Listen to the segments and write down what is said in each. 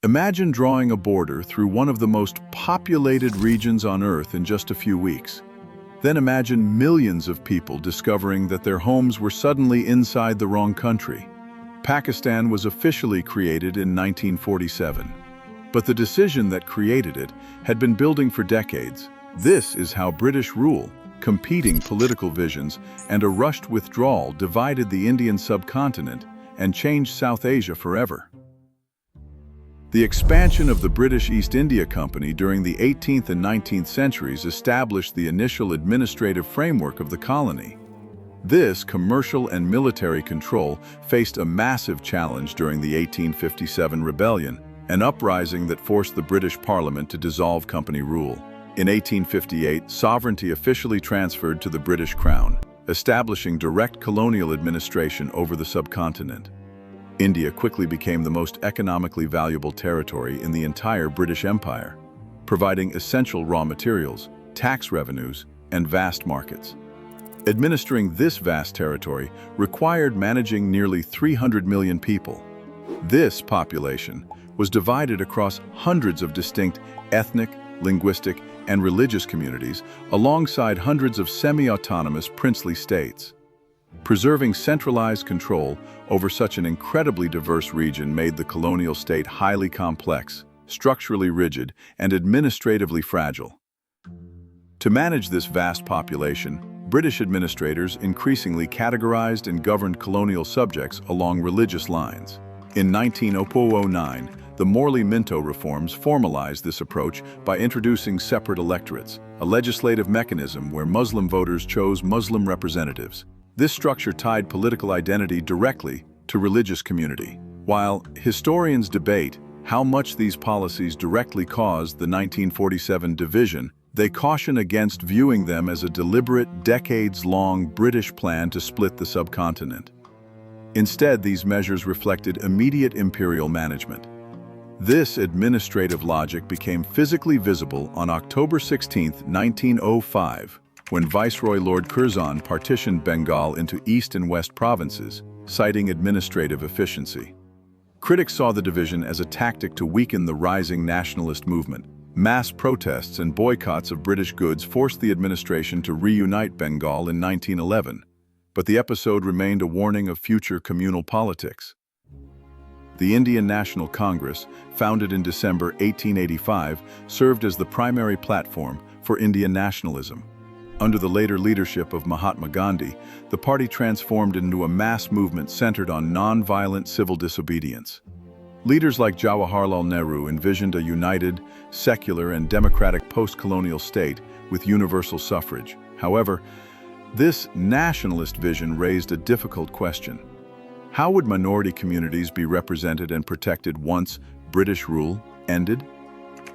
Imagine drawing a border through one of the most populated regions on Earth in just a few weeks. Then imagine millions of people discovering that their homes were suddenly inside the wrong country. Pakistan was officially created in 1947. But the decision that created it had been building for decades. This is how British rule, competing political visions, and a rushed withdrawal divided the Indian subcontinent and changed South Asia forever. The expansion of the British East India Company during the 18th and 19th centuries established the initial administrative framework of the colony. This commercial and military control faced a massive challenge during the 1857 rebellion, an uprising that forced the British Parliament to dissolve company rule. In 1858, sovereignty officially transferred to the British Crown, establishing direct colonial administration over the subcontinent. India quickly became the most economically valuable territory in the entire British Empire, providing essential raw materials, tax revenues, and vast markets. Administering this vast territory required managing nearly 300 million people. This population was divided across hundreds of distinct ethnic, linguistic, and religious communities alongside hundreds of semi-autonomous princely states. Preserving centralized control over such an incredibly diverse region made the colonial state highly complex, structurally rigid, and administratively fragile. To manage this vast population, British administrators increasingly categorized and governed colonial subjects along religious lines. In 1909, the Morley-Minto reforms formalized this approach by introducing separate electorates, a legislative mechanism where Muslim voters chose Muslim representatives. This structure tied political identity directly to religious community. While historians debate how much these policies directly caused the 1947 division, they caution against viewing them as a deliberate, decades-long British plan to split the subcontinent. Instead, these measures reflected immediate imperial management. This administrative logic became physically visible on October 16, 1905, when Viceroy Lord Curzon partitioned Bengal into East and West provinces, citing administrative efficiency. Critics saw the division as a tactic to weaken the rising nationalist movement. Mass protests and boycotts of British goods forced the administration to reunite Bengal in 1911, but the episode remained a warning of future communal politics. The Indian National Congress, founded in December 1885, served as the primary platform for Indian nationalism. Under the later leadership of Mahatma Gandhi, the party transformed into a mass movement centered on non-violent civil disobedience. Leaders like Jawaharlal Nehru envisioned a united, secular, and democratic post-colonial state with universal suffrage. However, this nationalist vision raised a difficult question. How would minority communities be represented and protected once British rule ended?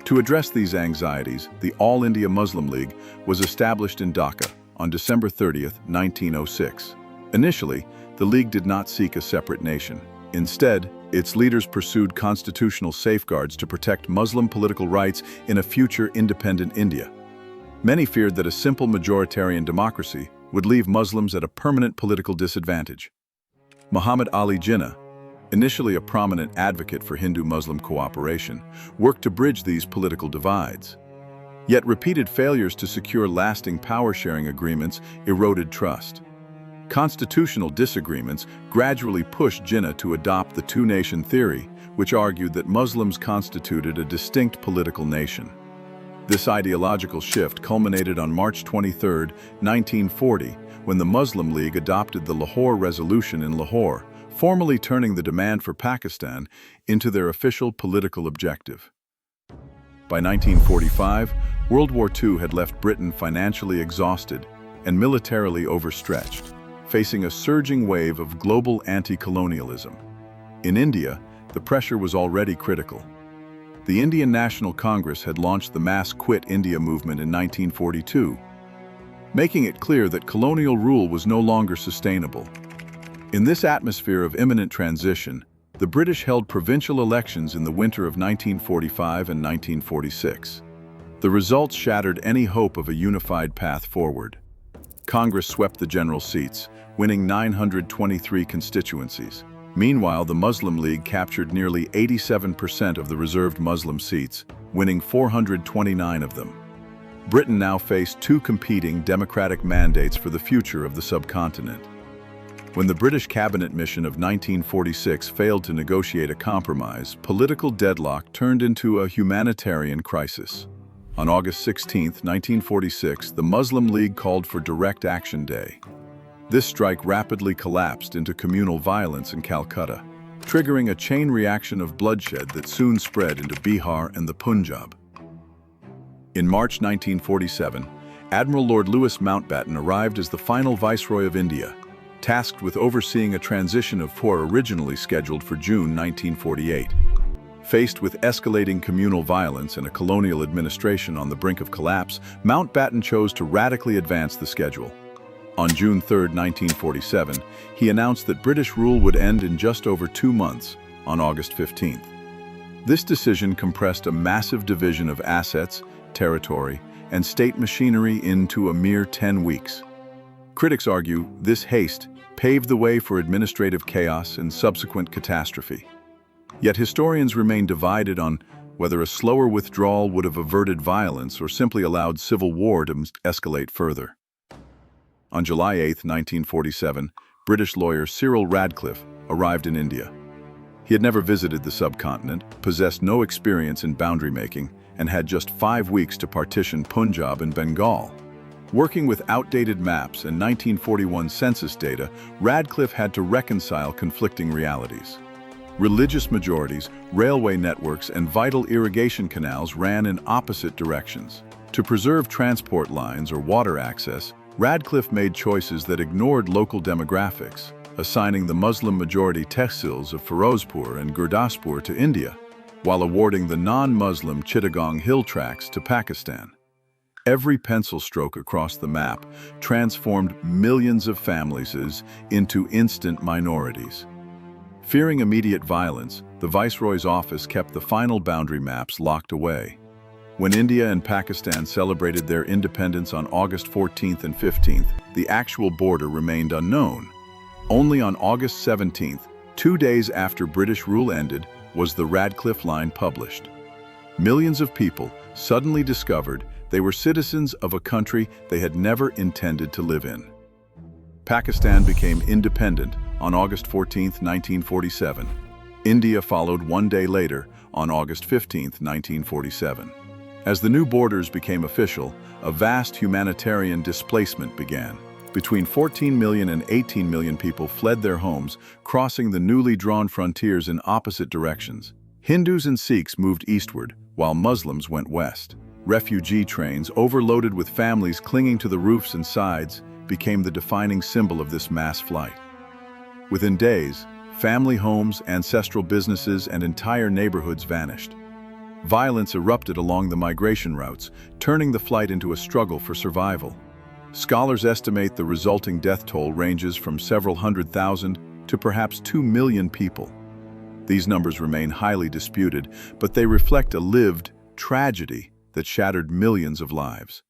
To address these anxieties, the All India Muslim League was established in Dhaka on December 30, 1906. Initially, the League did not seek a separate nation. Instead, its leaders pursued constitutional safeguards to protect Muslim political rights in a future independent India. Many feared that a simple majoritarian democracy would leave Muslims at a permanent political disadvantage. Muhammad Ali Jinnah, initially a prominent advocate for Hindu-Muslim cooperation, worked to bridge these political divides. Yet repeated failures to secure lasting power-sharing agreements eroded trust. Constitutional disagreements gradually pushed Jinnah to adopt the two-nation theory, which argued that Muslims constituted a distinct political nation. This ideological shift culminated on March 23, 1940, when the Muslim League adopted the Lahore Resolution in Lahore, formally turning the demand for Pakistan into their official political objective. By 1945, World War II had left Britain financially exhausted and militarily overstretched, facing a surging wave of global anti-colonialism. In India, the pressure was already critical. The Indian National Congress had launched the Mass Quit India movement in 1942, making it clear that colonial rule was no longer sustainable. In this atmosphere of imminent transition, the British held provincial elections in the winter of 1945 and 1946. The results shattered any hope of a unified path forward. Congress swept the general seats, winning 923 constituencies. Meanwhile, the Muslim League captured nearly 87% of the reserved Muslim seats, winning 429 of them. Britain now faced two competing democratic mandates for the future of the subcontinent. When the British cabinet mission of 1946 failed to negotiate a compromise, political deadlock turned into a humanitarian crisis. On August 16, 1946, the Muslim League called for Direct Action Day. This strike rapidly collapsed into communal violence in Calcutta, triggering a chain reaction of bloodshed that soon spread into Bihar and the Punjab. In March 1947, Admiral Lord Louis Mountbatten arrived as the final Viceroy of India, tasked with overseeing a transition of power originally scheduled for June 1948. Faced with escalating communal violence and a colonial administration on the brink of collapse, Mountbatten chose to radically advance the schedule. On June 3, 1947, he announced that British rule would end in just over 2 months, on August 15th. This decision compressed a massive division of assets, territory, and state machinery into a mere 10 weeks. Critics argue this haste paved the way for administrative chaos and subsequent catastrophe. Yet historians remain divided on whether a slower withdrawal would have averted violence or simply allowed civil war to escalate further. On July 8, 1947, British lawyer Cyril Radcliffe arrived in India. He had never visited the subcontinent, possessed no experience in boundary making, and had just 5 weeks to partition Punjab and Bengal. Working with outdated maps and 1941 census data, Radcliffe had to reconcile conflicting realities. Religious majorities, railway networks, and vital irrigation canals ran in opposite directions. To preserve transport lines or water access, Radcliffe made choices that ignored local demographics, assigning the Muslim-majority tehsils of Firozpur and Gurdaspur to India, while awarding the non-Muslim Chittagong hill tracts to Pakistan. Every pencil stroke across the map transformed millions of families into instant minorities. Fearing immediate violence, the Viceroy's office kept the final boundary maps locked away. When India and Pakistan celebrated their independence on August 14th and 15th, the actual border remained unknown. Only on August 17th, 2 days after British rule ended, was the Radcliffe Line published. Millions of people suddenly discovered they were citizens of a country they had never intended to live in. Pakistan became independent on August 14, 1947. India followed 1 day later, on August 15, 1947. As the new borders became official, a vast humanitarian displacement began. Between 14 million and 18 million people fled their homes, crossing the newly drawn frontiers in opposite directions. Hindus and Sikhs moved eastward, while Muslims went west. Refugee trains, overloaded with families clinging to the roofs and sides, became the defining symbol of this mass flight. Within days, family homes, ancestral businesses, and entire neighborhoods vanished. Violence erupted along the migration routes, turning the flight into a struggle for survival. Scholars estimate the resulting death toll ranges from several 100,000 to perhaps 2 million people. These numbers remain highly disputed, but they reflect a lived tragedy that shattered millions of lives.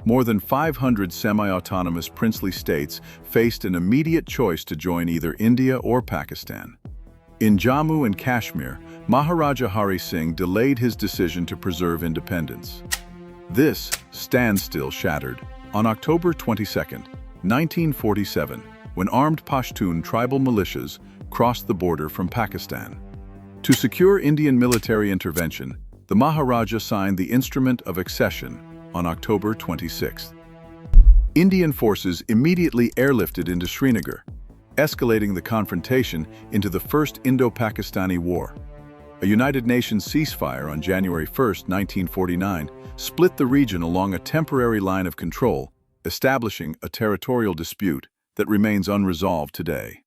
More than 500 semi-autonomous princely states faced an immediate choice to join either India or Pakistan. In Jammu and Kashmir, Maharaja Hari Singh delayed his decision to preserve independence. This standstill shattered on October 22, 1947, when armed Pashtun tribal militias crossed the border from Pakistan. To secure Indian military intervention, the Maharaja signed the Instrument of Accession on October 26. Indian forces immediately airlifted into Srinagar, escalating the confrontation into the First Indo-Pakistani War. A United Nations ceasefire on January 1, 1949, split the region along a temporary line of control, establishing a territorial dispute that remains unresolved today.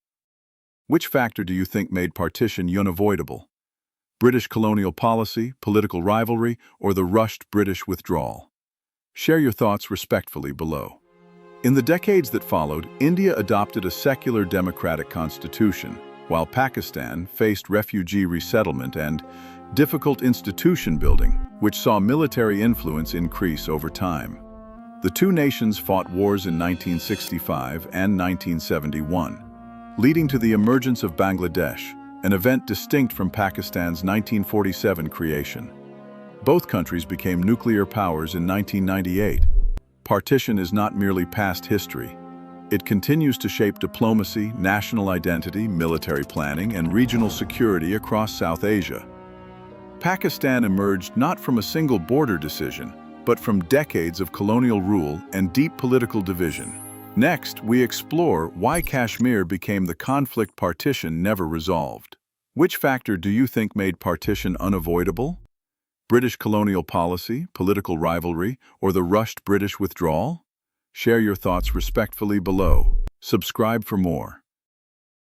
Which factor do you think made partition unavoidable? British colonial policy, political rivalry, or the rushed British withdrawal? Share your thoughts respectfully below. In the decades that followed, India adopted a secular democratic constitution, while Pakistan faced refugee resettlement and difficult institution building, which saw military influence increase over time. The two nations fought wars in 1965 and 1971. leading to the emergence of Bangladesh, an event distinct from Pakistan's 1947 creation. Both countries became nuclear powers in 1998. Partition is not merely past history. It continues to shape diplomacy, national identity, military planning, and regional security across South Asia. Pakistan emerged not from a single border decision, but from decades of colonial rule and deep political division. Next, we explore why Kashmir became the conflict partition never resolved. Which factor do you think made partition unavoidable? British colonial policy, political rivalry, or the rushed British withdrawal? Share your thoughts respectfully below. Subscribe for more.